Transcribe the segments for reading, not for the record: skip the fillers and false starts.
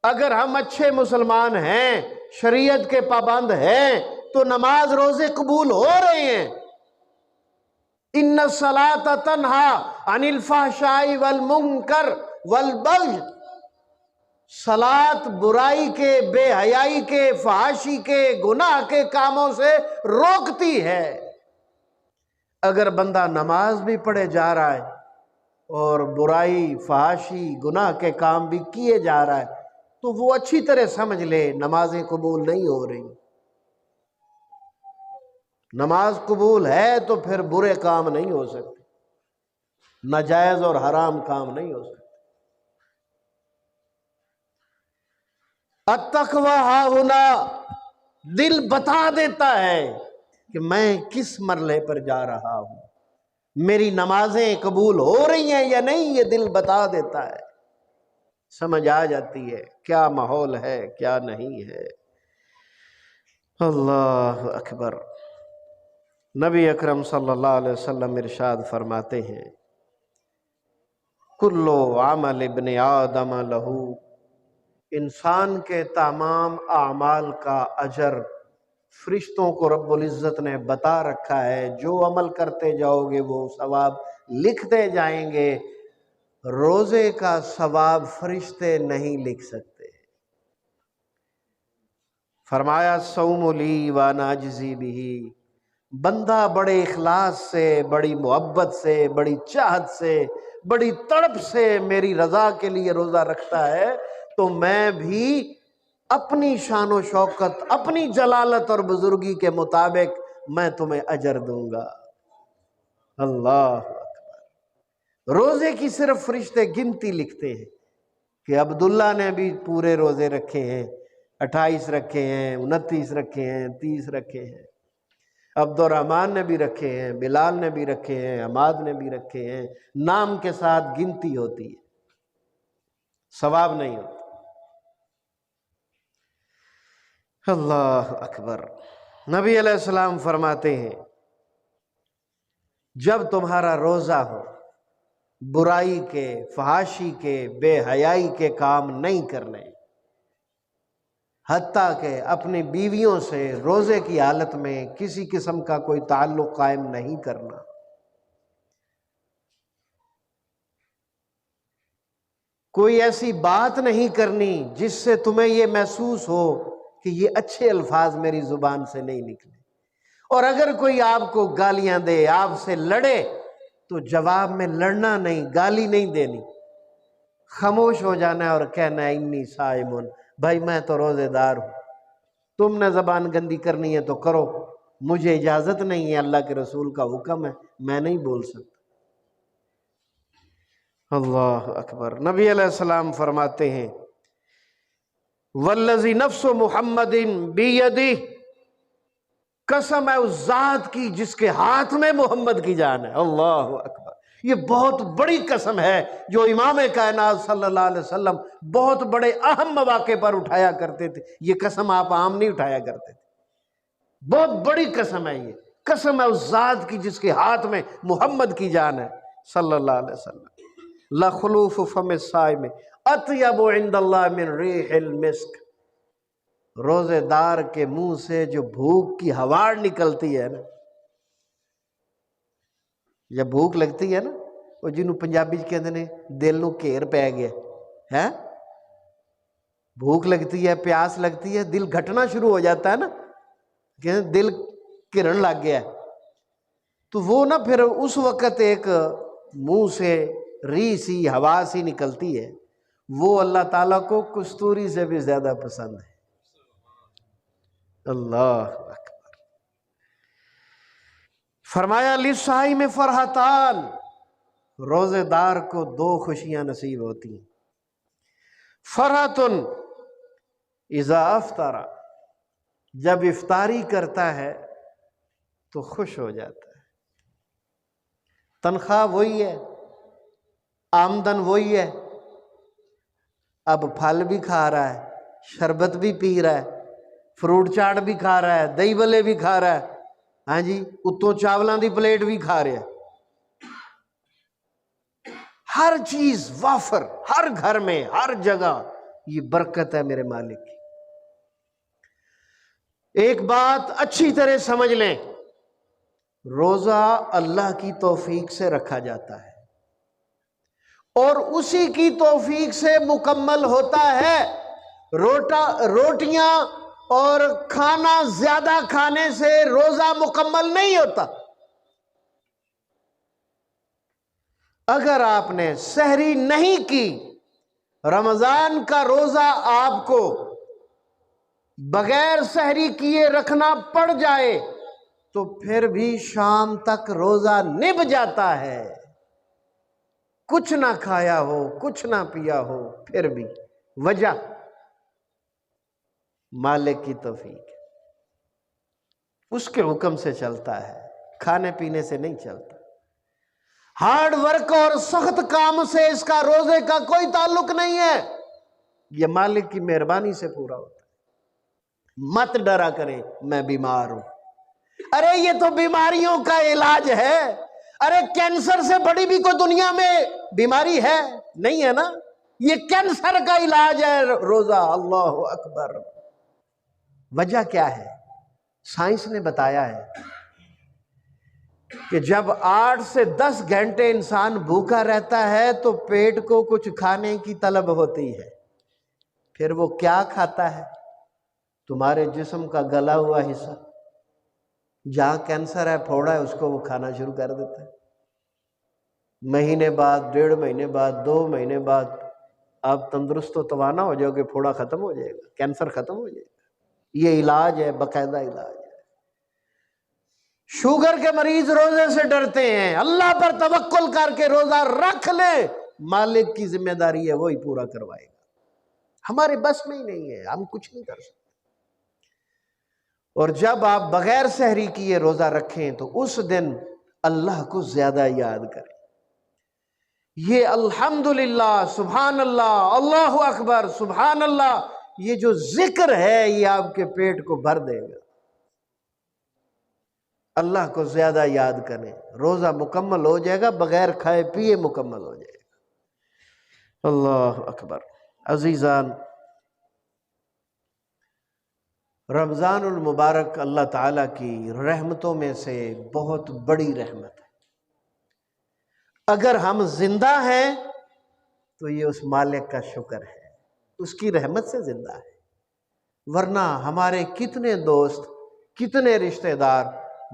اگر ہم اچھے مسلمان ہیں، شریعت کے پابند ہیں، تو نماز روزے قبول ہو رہے ہیں۔ ان الصلاۃ تنہا عن الفحشاء والمنکر والبغی، صلاۃ برائی کے، بے حیائی کے، فحاشی کے، گناہ کے کاموں سے روکتی ہے۔ اگر بندہ نماز بھی پڑھے جا رہا ہے اور برائی، فحاشی، گناہ کے کام بھی کیے جا رہا ہے، تو وہ اچھی طرح سمجھ لے نمازیں قبول نہیں ہو رہی۔ نماز قبول ہے تو پھر برے کام نہیں ہو سکتے، ناجائز اور حرام کام نہیں ہو سکتے۔ التقویٰ ہاہنا، دل بتا دیتا ہے کہ میں کس مرحلے پر جا رہا ہوں، میری نمازیں قبول ہو رہی ہیں یا نہیں، یہ دل بتا دیتا ہے، سمجھ آ جاتی ہے کیا ماحول ہے کیا نہیں ہے۔ اللہ اکبر۔ نبی اکرم صلی اللہ علیہ وسلم ارشاد فرماتے ہیں، کل عمل ابن آدم لہو، انسان کے تمام اعمال کا اجر فرشتوں کو رب العزت نے بتا رکھا ہے، جو عمل کرتے جاؤ گے وہ ثواب لکھتے جائیں گے۔ روزے کا ثواب فرشتے نہیں لکھ سکتے۔ فرمایا صوم لی وانا اجزی بہ، بندہ بڑے اخلاص سے، بڑی محبت سے، بڑی چاہت سے، بڑی تڑپ سے میری رضا کے لیے روزہ رکھتا ہے، تو میں بھی اپنی شان و شوکت، اپنی جلالت اور بزرگی کے مطابق میں تمہیں اجر دوں گا۔ اللہ اکبر۔ روزے کی صرف فرشتے گنتی لکھتے ہیں کہ عبداللہ نے بھی پورے روزے رکھے ہیں، 28 رکھے ہیں، 29 رکھے ہیں، 30 رکھے ہیں، عبد الرحمن نے بھی رکھے ہیں، بلال نے بھی رکھے ہیں، حماد نے بھی رکھے ہیں، نام کے ساتھ گنتی ہوتی ہے، ثواب نہیں ہوتا۔ اللہ اکبر۔ نبی علیہ السلام فرماتے ہیں، جب تمہارا روزہ ہو، برائی کے، فحاشی کے، بے حیائی کے کام نہیں کرنے، حتیٰ کہ اپنی بیویوں سے روزے کی حالت میں کسی قسم کا کوئی تعلق قائم نہیں کرنا، کوئی ایسی بات نہیں کرنی جس سے تمہیں یہ محسوس ہو کہ یہ اچھے الفاظ میری زبان سے نہیں نکلے، اور اگر کوئی آپ کو گالیاں دے، آپ سے لڑے، تو جواب میں لڑنا نہیں، گالی نہیں دینی، خاموش ہو جانا ہے اور کہنا ہے انی صائمٌ، بھائی میں تو روزے دار ہوں، تم نے زبان گندی کرنی ہے تو کرو، مجھے اجازت نہیں ہے، اللہ کے رسول کا حکم ہے، میں نہیں بول سکتا۔ اللہ اکبر۔ نبی علیہ السلام فرماتے ہیں، والذی نفس محمد بیدہ، قسم ہے اس ذات کی جس کے ہاتھ میں محمد کی جان ہے۔ اللہ اکبر۔ یہ بہت بڑی قسم ہے جو امام کائنات صلی اللہ علیہ وسلم بہت بڑے اہم مواقع پر اٹھایا کرتے تھے، یہ قسم آپ عام نہیں اٹھایا کرتے تھے، بہت بڑی قسم ہے یہ، قسم ہے اس ذات کی جس کے ہاتھ میں محمد کی جان ہے صلی اللہ علیہ وسلم۔ لخلوف فم الصائم اطیب عند اللہ من ریح المسک، روزے دار کے منہ سے جو بھوک کی ہواڑ نکلتی ہے نا، جب بھوک لگتی ہے نا، وہ جنہوں پنجابی کہتے ہیں دل نو گھیر پی گیا ہے، بھوک لگتی ہے، پیاس لگتی ہے، دل گھٹنا شروع ہو جاتا ہے نا، کہ دل گرن لگ گیا، تو وہ نا پھر اس وقت ایک منہ سے ری سی، ہوا سی نکلتی ہے، وہ اللہ تعالیٰ کو کستوری سے بھی زیادہ پسند ہے۔ اللہ اکبر۔ فرمایا للصائم فرحتان، روزے دار کو 2 خوشیاں نصیب ہوتی ہیں، فرحۃ اذا افطر، جب افطاری کرتا ہے تو خوش ہو جاتا ہے، تنخواہ وہی ہے، آمدن وہی ہے، اب پھل بھی کھا رہا ہے، شربت بھی پی رہا ہے، فروٹ چاٹ بھی کھا رہا ہے، دہی بلے بھی کھا رہا ہے، ہاں جی، اتوں چاولاں دی پلیٹ بھی کھا رہا ہے، ہر چیز وافر، ہر گھر میں، ہر جگہ یہ برکت ہے میرے مالک کی۔ ایک بات اچھی طرح سمجھ لیں، روزہ اللہ کی توفیق سے رکھا جاتا ہے اور اسی کی توفیق سے مکمل ہوتا ہے۔ روٹیاں اور کھانا زیادہ کھانے سے روزہ مکمل نہیں ہوتا۔ اگر آپ نے سحری نہیں کی، رمضان کا روزہ آپ کو بغیر سحری کیے رکھنا پڑ جائے تو پھر بھی شام تک روزہ نبھ جاتا ہے، کچھ نہ کھایا ہو کچھ نہ پیا ہو، پھر بھی وجہ مالک کی توفیق، اس کے حکم سے چلتا ہے، کھانے پینے سے نہیں چلتا۔ ہارڈ ورک اور سخت کام سے اس کا روزے کا کوئی تعلق نہیں ہے، یہ مالک کی مہربانی سے پورا ہوتا ہے۔ مت ڈرا کریں میں بیمار ہوں، ارے یہ تو بیماریوں کا علاج ہے، ارے کینسر سے بڑی بھی کوئی دنیا میں بیماری ہے نہیں ہے نا، یہ کینسر کا علاج ہے روزہ۔ اللہ اکبر۔ وجہ کیا ہے؟ سائنس نے بتایا ہے کہ جب 8 سے 10 گھنٹے انسان بھوکا رہتا ہے تو پیٹ کو کچھ کھانے کی طلب ہوتی ہے، پھر وہ کیا کھاتا ہے؟ تمہارے جسم کا گلا ہوا حصہ، جہاں کینسر ہے پھوڑا ہے، اس کو وہ کھانا شروع کر دیتا ہے۔ مہینے بعد، 1.5 مہینے بعد، 2 مہینے بعد آپ تندرست و توانا ہو جاؤ گے، پھوڑا ختم ہو جائے گا، کینسر ختم ہو جائے گا۔ یہ علاج ہے، باقاعدہ علاج ہے۔ شوگر کے مریض روزے سے ڈرتے ہیں، اللہ پر توکل کر کے روزہ رکھ لیں، مالک کی ذمہ داری ہے، وہی پورا کروائے گا، ہمارے بس میں ہی نہیں ہے، ہم کچھ نہیں کر سکتے۔ اور جب آپ بغیر سحری کیے روزہ رکھیں تو اس دن اللہ کو زیادہ یاد کریں۔ یہ الحمدللہ، سبحان اللہ، اللہ اکبر، سبحان اللہ، یہ جو ذکر ہے یہ آپ کے پیٹ کو بھر دے گا۔ اللہ کو زیادہ یاد کریں، روزہ مکمل ہو جائے گا، بغیر کھائے پیے مکمل ہو جائے گا۔ اللہ اکبر۔ عزیزان، رمضان المبارک اللہ تعالیٰ کی رحمتوں میں سے بہت بڑی رحمت ہے۔ اگر ہم زندہ ہیں تو یہ اس مالک کا شکر ہے، اس کی رحمت سے زندہ ہے، ورنہ ہمارے کتنے دوست، کتنے رشتہ دار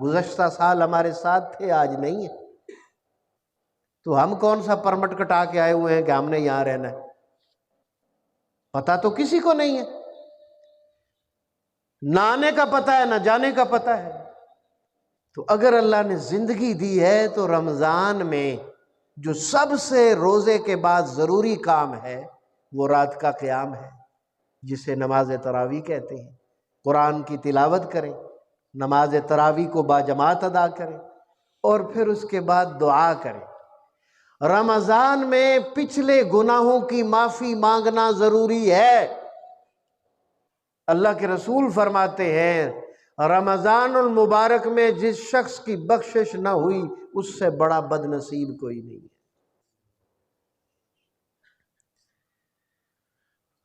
گزشتہ سال ہمارے ساتھ تھے، آج نہیں ہے، تو ہم کون سا پرمٹ کٹا کے آئے ہوئے ہیں کہ ہم نے یہاں رہنا ہے؟ پتہ تو کسی کو نہیں ہے، نہ آنے کا پتہ ہے نہ جانے کا پتہ ہے۔ تو اگر اللہ نے زندگی دی ہے تو رمضان میں جو سب سے روزے کے بعد ضروری کام ہے وہ رات کا قیام ہے، جسے نماز تراویح کہتے ہیں۔ قرآن کی تلاوت کریں، نماز تراویح کو باجماعت ادا کریں، اور پھر اس کے بعد دعا کریں۔ رمضان میں پچھلے گناہوں کی معافی مانگنا ضروری ہے۔ اللہ کے رسول فرماتے ہیں رمضان المبارک میں جس شخص کی بخشش نہ ہوئی اس سے بڑا بد نصیب کوئی نہیں ہے۔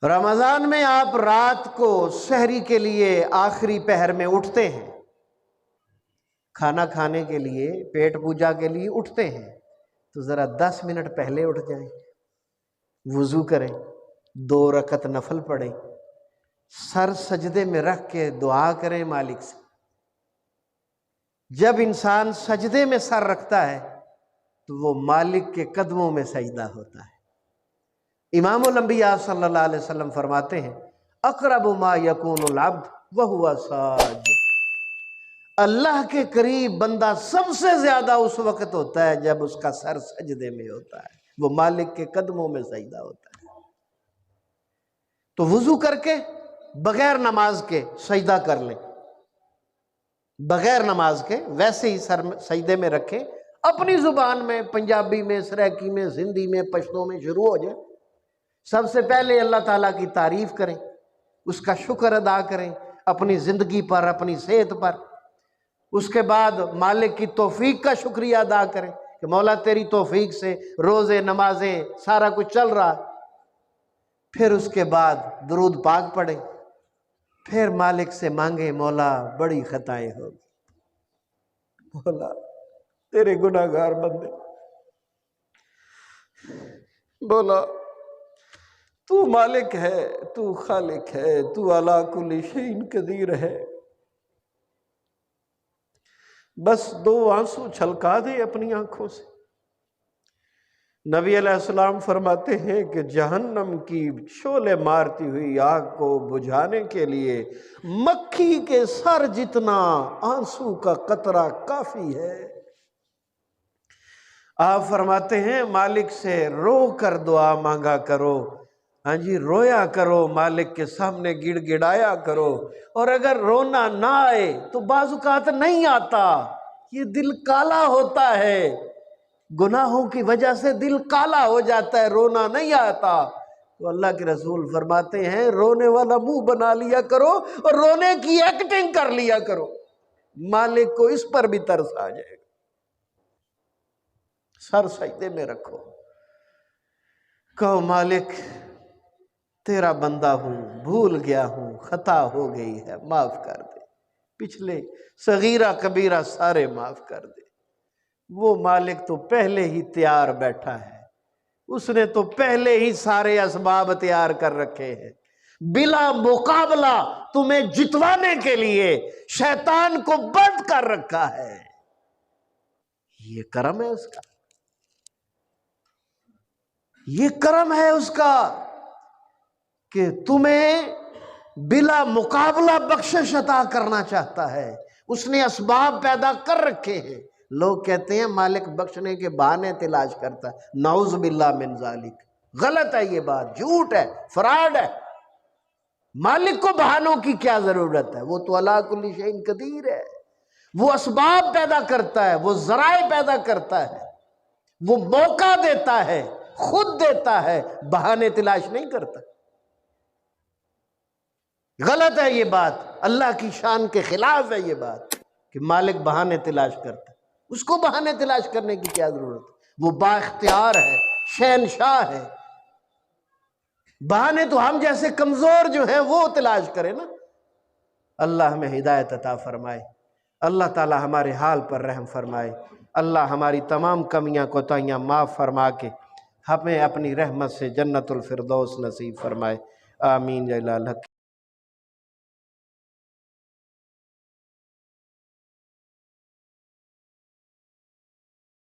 رمضان میں آپ رات کو سحری کے لیے آخری پہر میں اٹھتے ہیں، کھانا کھانے کے لیے، پیٹ پوجا کے لیے اٹھتے ہیں، تو ذرا 10 منٹ پہلے اٹھ جائیں، وضو کریں، 2 رکعت نفل پڑھیں، سر سجدے میں رکھ کے دعا کریں مالک سے۔ جب انسان سجدے میں سر رکھتا ہے تو وہ مالک کے قدموں میں سجدہ ہوتا ہے۔ امام الانبیاء صلی اللہ علیہ وسلم فرماتے ہیں اقرب ما یکون العبد وہو ساجد، اللہ کے قریب بندہ سب سے زیادہ اس وقت ہوتا ہے جب اس کا سر سجدے میں ہوتا ہے، وہ مالک کے قدموں میں سجدہ ہوتا ہے۔ تو وضو کر کے بغیر نماز کے سجدہ کر لیں، بغیر نماز کے ویسے ہی سر سجدے میں رکھیں، اپنی زبان میں، پنجابی میں، سرائکی میں، سندھی میں، پشتو میں شروع ہو جائیں۔ سب سے پہلے اللہ تعالیٰ کی تعریف کریں، اس کا شکر ادا کریں اپنی زندگی پر، اپنی صحت پر۔ اس کے بعد مالک کی توفیق کا شکریہ ادا کریں کہ مولا تیری توفیق سے روزے، نمازیں، سارا کچھ چل رہا۔ پھر اس کے بعد درود پاک پڑھے، پھر مالک سے مانگے مولا بڑی خطائیں ہو گئی، مولا تیرے گناہ گار بندے، بولا تو مالک ہے، تو خالق ہے، تو علی کل شیء قدیر ہے، بس 2 آنسو چھلکا دے اپنی آنکھوں سے۔ نبی علیہ السلام فرماتے ہیں کہ جہنم کی شعلے مارتی ہوئی آگ کو بجھانے کے لیے مکھی کے سر جتنا آنسو کا قطرہ کافی ہے۔ آپ فرماتے ہیں مالک سے رو کر دعا مانگا کرو، ہاں جی رویا کرو، مالک کے سامنے گڑ گڑایا کرو، اور اگر رونا نہ آئے تو بعض اوقات نہیں آتا، یہ دل کالا ہوتا ہے، گناہوں کی وجہ سے دل کالا ہو جاتا ہے، رونا نہیں آتا، تو اللہ کے رسول فرماتے ہیں رونے والا منہ بنا لیا کرو اور رونے کی ایکٹنگ کر لیا کرو، مالک کو اس پر بھی ترس آ جائے گا۔ سر سجدے میں رکھو، کہو مالک تیرا بندہ ہوں، بھول گیا ہوں، خطا ہو گئی ہے، معاف کر دے، پچھلے صغیرہ کبیرہ سارے معاف کر دے۔ وہ مالک تو پہلے ہی تیار بیٹھا ہے، اس نے تو پہلے ہی سارے اسباب تیار کر رکھے ہیں، بلا مقابلہ تمہیں جتوانے کے لیے شیطان کو بند کر رکھا ہے۔ یہ کرم ہے اس کا، یہ کرم ہے اس کا کہ تمہیں بلا مقابلہ بخشش عطا کرنا چاہتا ہے۔ اس نے اسباب پیدا کر رکھے ہیں۔ لوگ کہتے ہیں مالک بخشنے کے بہانے تلاش کرتا ہے، نعوذ باللہ من ذالک، غلط ہے یہ بات، جھوٹ ہے، فراڈ ہے۔ مالک کو بہانوں کی کیا ضرورت ہے؟ وہ تو علی کل شیء قدیر ہے، وہ اسباب پیدا کرتا ہے، وہ ذرائع پیدا کرتا ہے، وہ موقع دیتا ہے، خود دیتا ہے، بہانے تلاش نہیں کرتا۔ غلط ہے یہ بات، اللہ کی شان کے خلاف ہے یہ بات کہ مالک بہانے تلاش کرتا ہے۔ اس کو بہانے تلاش کرنے کی کیا ضرورت ہے؟ وہ با اختیار ہے، شہنشاہ ہے۔ بہانے تو ہم جیسے کمزور جو ہیں وہ تلاش کریں نا۔ اللہ ہمیں ہدایت عطا فرمائے، اللہ تعالی ہمارے حال پر رحم فرمائے، اللہ ہماری تمام کمیاں کوتاہیاں معاف فرما کے ہمیں اپنی رحمت سے جنت الفردوس نصیب فرمائے، آمین یا الہ۔